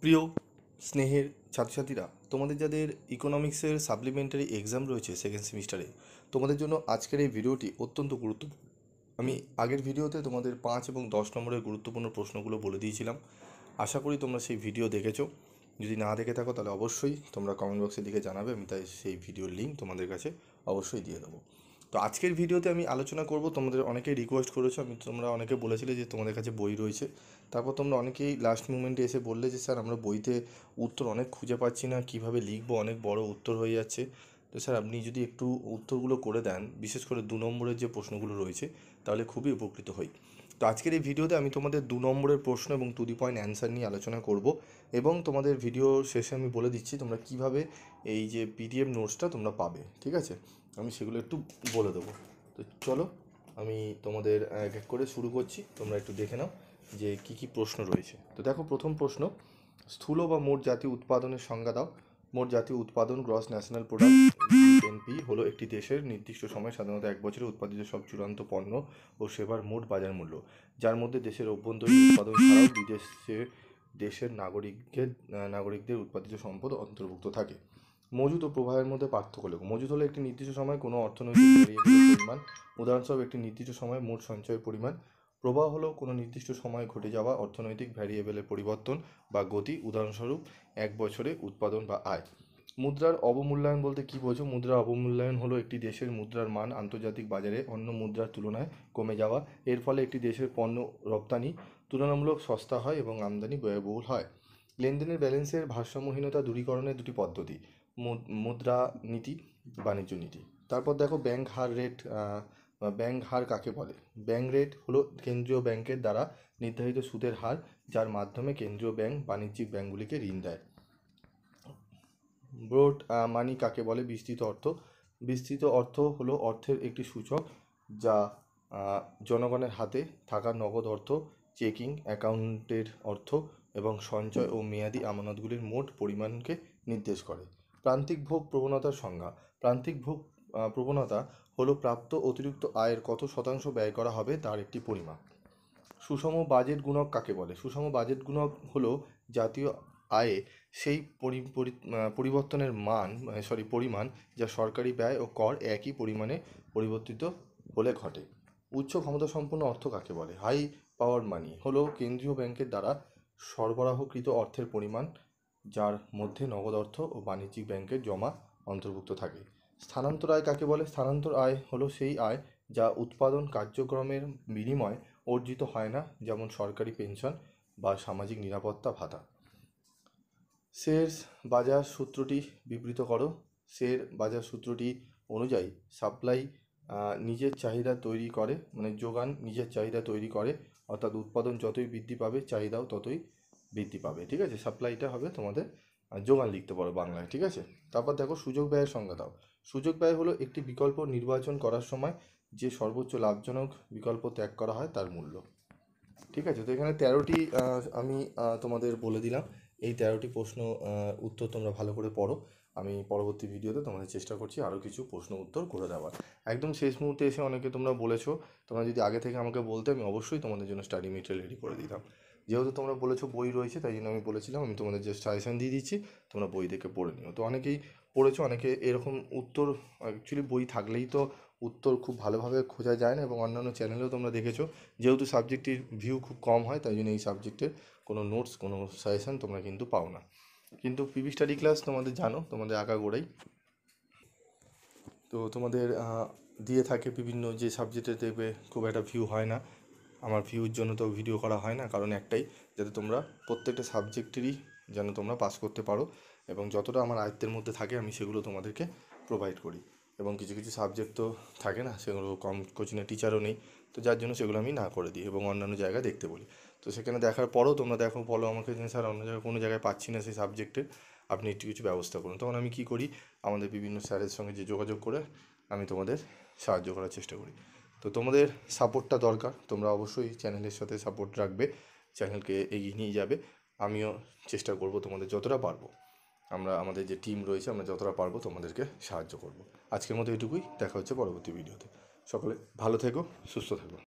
প্রিয় স্নেহের ছাত্রছাত্রীরা, তোমাদের যাদের ইকোনমিক্সের সাপ্লিমেন্টারি এক্সাম রয়েছে সেকেন্ড সেমিস্টারে, তোমাদের জন্য আজকের এই ভিডিওটি অত্যন্ত গুরুত্বপূর্ণ। আমি আগের ভিডিওতে তোমাদের 5 এবং 10 নম্বরের গুরুত্বপূর্ণ প্রশ্নগুলো বলে দিয়েছিলাম। আশা করি তোমরা সেই ভিডিও দেখেছো। যদি না দেখে থাকো তাহলে অবশ্যই তোমরা কমেন্ট বক্সে লিখে জানাবে, আমি তাই সেই ভিডিওর লিঙ্ক তোমাদের কাছে অবশ্যই দিয়ে দেবো। তো আজকের ভিডিওতে আমি আলোচনা করব, তোমাদের অনেকেই রিকোয়েস্ট করেছো, তোমরা অনেকে বলেছিলে যে তোমাদের কাছে বই রয়েছে। তারপর তোমরা অনেকেই লাস্ট মুমেন্টে এসে বললে যে স্যার আমরা বইতে উত্তর অনেক খুঁজে পাচ্ছি না, কিভাবে লিখবো, অনেক বড় উত্তর হয়ে যাচ্ছে। তো স্যার আপনি যদি একটু উত্তরগুলো করে দেন, বিশেষ করে 2 নম্বরের যে প্রশ্নগুলো রয়েছে, তাহলে খুবই উপকৃত হই। তো আজকের এই ভিডিওতে আমি তোমাদের 2 নম্বরের প্রশ্ন এবং টু দি পয়েন্ট অ্যান্সার নিয়ে আলোচনা করব, এবং তোমাদের ভিডিও শেষে আমি বলে দিচ্ছি তোমরা কিভাবে এই যে পিডিএফ নোটসটা তোমরা পাবে। ঠিক আছে, আমি সেগুলো একটু বলে দেবো। তো চলো আমি তোমাদের এক এক করে শুরু করছি, তোমরা একটু দেখে নাও যে কি কি প্রশ্ন রয়েছে। তো দেখো, প্রথম প্রশ্ন, স্থূল বা মোট জাতীয় উৎপাদনের সংজ্ঞা দাও। মোট জাতীয় উৎপাদন, গ্রস ন্যাশনাল প্রোডাক্ট, জিএনপি, হলো একটি দেশের নির্দিষ্ট সময়, সাধারণত এক বছরে উৎপাদিত সব চূড়ান্ত পণ্য ও সেবার মোট বাজার মূল্য, যার মধ্যে দেশের অভ্যন্তরীণ উৎপাদন ছাড়াও দেশের নাগরিকদের উৎপাদিত সম্পদ অন্তর্ভুক্ত থাকে। মজুদ ও প্রবাহের মধ্যে পার্থক্য লেখো। মজুদ হলো একটি নির্দিষ্ট সময় কোনো অর্থনৈতিক ভেরিয়েবলের পরিমাণ, উদাহরণস্বরূপ একটি নির্দিষ্ট সময় মোট সঞ্চয়ের পরিমাণ। প্রবাহ হলো কোনো নির্দিষ্ট সময়ে ঘটে যাওয়া অর্থনৈতিক ভ্যারিয়েবলের পরিবর্তন বা গতি, উদাহরণস্বরূপ এক বছরে উৎপাদন বা আয়। মুদ্রার অবমূল্যায়ন বলতে কী বোঝো? মুদ্রার অবমূল্যায়ন হলো একটি দেশের মুদ্রার মান আন্তর্জাতিক বাজারে অন্য মুদ্রার তুলনায় কমে যাওয়া। এর ফলে একটি দেশের পণ্য রপ্তানি তুলনামূলক সস্তা হয় এবং আমদানি ব্যয়বহুল হয়। লেনদেনের ব্যালেন্সের ভারসাম্যহীনতা দূরীকরণের দুটি পদ্ধতি: মুদ্রা নীতি, বাণিজ্য নীতি। তারপর দেখো, ব্যাংক হার কাকে বলে? ব্যাংক রেট হলো কেন্দ্রীয় ব্যাংকের দ্বারা নির্ধারিত সুদের হার, যার মাধ্যমে কেন্দ্রীয় ব্যাংক বাণিজ্যিক ব্যাংকগুলিকে ঋণ দেয়। ব্রড মানি কাকে বলে? বিস্তৃত অর্থ। বিস্তৃত অর্থ হলো অর্থের একটি সূচক, যা জনগণের হাতে থাকা নগদ অর্থ, চেকিং অ্যাকাউন্টের অর্থ এবং সঞ্চয় ও মেয়াদি আমানতগুলির মোট পরিমাণকে নির্দেশ করে। প্রান্তিক ভোগ প্রবণতার সংজ্ঞা। প্রান্তিক ভোগ প্রবণতা হলো প্রাপ্ত অতিরিক্ত আয়ের কত শতাংশ ব্যয় করা হবে তার একটি পরিমাপ। সুষম বাজেট গুণক কাকে বলে? সুষম বাজেট গুণক হলো জাতীয় আয়ে সেই পরিবর্তনের পরিমাণ যা সরকারি ব্যয় ও কর একই পরিমাণে পরিবর্তিত হলে ঘটে। উচ্চ ক্ষমতাসম্পন্ন অর্থ কাকে বলে? হাই পাওয়ার মানি হলো কেন্দ্রীয় ব্যাংকের দ্বারা সরবরাহকৃত অর্থের পরিমাণ, যার মধ্যে নগদ অর্থ ও বাণিজ্যিক ব্যাংকের জমা অন্তর্ভুক্ত থাকে। স্থানান্তর আয় কাকে বলে? স্থানান্তর আয় হলো সেই আয় যা উৎপাদন কার্যক্রমের বিনিময়ে অর্জিত হয় না, যেমন সরকারি পেনশন বা সামাজিক নিরাপত্তা ভাতা। শেয়ার বাজার সূত্রটি বিবৃত করো। শেয়ার বাজার সূত্রটি অনুযায়ী সাপ্লাই নিজের চাহিদা তৈরি করে, যোগান নিজের চাহিদা তৈরি করে, অর্থাৎ উৎপাদন যতই বৃদ্ধি পাবে চাহিদাও ততই বৃদ্ধি পাবে। ঠিক আছে, সাপ্লাইটা হবে তোমাদের যোগান লিখতে পারো বাংলায়। ঠিক আছে, তারপর দেখো, সুযোগ ব্যয়ের সংজ্ঞা দাও। সুযোগ ব্যয় হলো একটি বিকল্প নির্বাচন করার সময় যে সর্বোচ্চ লাভজনক বিকল্প ত্যাগ করা হয় তার মূল্য। ঠিক আছে, তো এখানে 13টি আমি তোমাদের বলে দিলাম। এই 13টি প্রশ্ন উত্তর তোমরা ভালো করে পড়ো। আমি পরবর্তী ভিডিওতে তোমাদের চেষ্টা করছি আরও কিছু প্রশ্ন উত্তর করে দেওয়ার। একদম শেষ মুহূর্তে এসে অনেকে তোমরা বলেছো, তোমরা যদি আগে থেকে আমাকে বলতে আমি অবশ্যই তোমাদের জন্য স্টাডি মেটেরিয়াল রেডি করে দিতাম। যেহেতু তোমরা বলেছো বই রয়েছে, তাই জন্য আমি বলেছিলাম আমি তোমাদের যে সাজেশন দিয়ে দিচ্ছি, তোমরা বই দেখে পড়ে নিও। তো অনেকেই পড়েছো, অনেকে এরকম উত্তর, অ্যাকচুয়ালি বই থাকলেই তো উত্তর খুব ভালোভাবে খোঁজা যায় না, এবং অন্যান্য চ্যানেলেও তোমরা দেখেছো যেহেতু সাবজেক্টটির ভিউ খুব কম হয়, তাই জন্য এই সাবজেক্টের কোনো নোটস, কোনো সাজেশন তোমরা কিন্তু পাও না। কিন্তু পিবি স্টাডি ক্লাস তোমাদের জানো, তোমাদের আগাগোড়াই তো তোমাদের দিয়ে থাকে বিভিন্ন যে সাবজেক্টে দেখবে খুব একটা ভিউ হয় না। আমার ভিউর জন্য তো ভিডিও করা হয় না, কারণ একটাই, যাতে তোমরা প্রত্যেকটা সাবজেক্টেরই যেন তোমরা পাস করতে পারো, এবং যতটা আমার আয়ত্তের মধ্যে থাকে আমি সেগুলো তোমাদেরকে প্রোভাইড করি। এবং কিছু কিছু সাবজেক্ট তো থাকে না, সেগুলো কম কোচিংয়ের টিচারও নেই, তো যার জন্য সেগুলো আমি না করে দিই এবং অন্যান্য জায়গায় দেখতে বলি। তো সেখানে দেখার পরেও তোমরা দেখো, বলো আমাকে যে স্যার অন্য জায়গায় কোনো জায়গায় পাচ্ছি না সেই সাবজেক্টে, আপনি একটু কিছু ব্যবস্থা করুন। তখন আমি কী করি, আমাদের বিভিন্ন স্যারের সঙ্গে যে যোগাযোগ করে আমি তোমাদের সাহায্য করার চেষ্টা করি। তো তোমাদের সাপোর্টটা দরকার, তোমরা অবশ্যই চ্যানেলের সাথে সাপোর্ট রাখবে, চ্যানেলকে এগিয়ে নিয়ে যাবে। আমিও চেষ্টা করব তোমাদের যতটা পারবো, আমাদের যে টিম রয়েছে আমরা যতটা পারবো তোমাদেরকে সাহায্য করব। আজকের মতো এটুকুই, দেখা হচ্ছে পরবর্তী ভিডিওতে। সকলে ভালো থেকো, সুস্থ থেকো।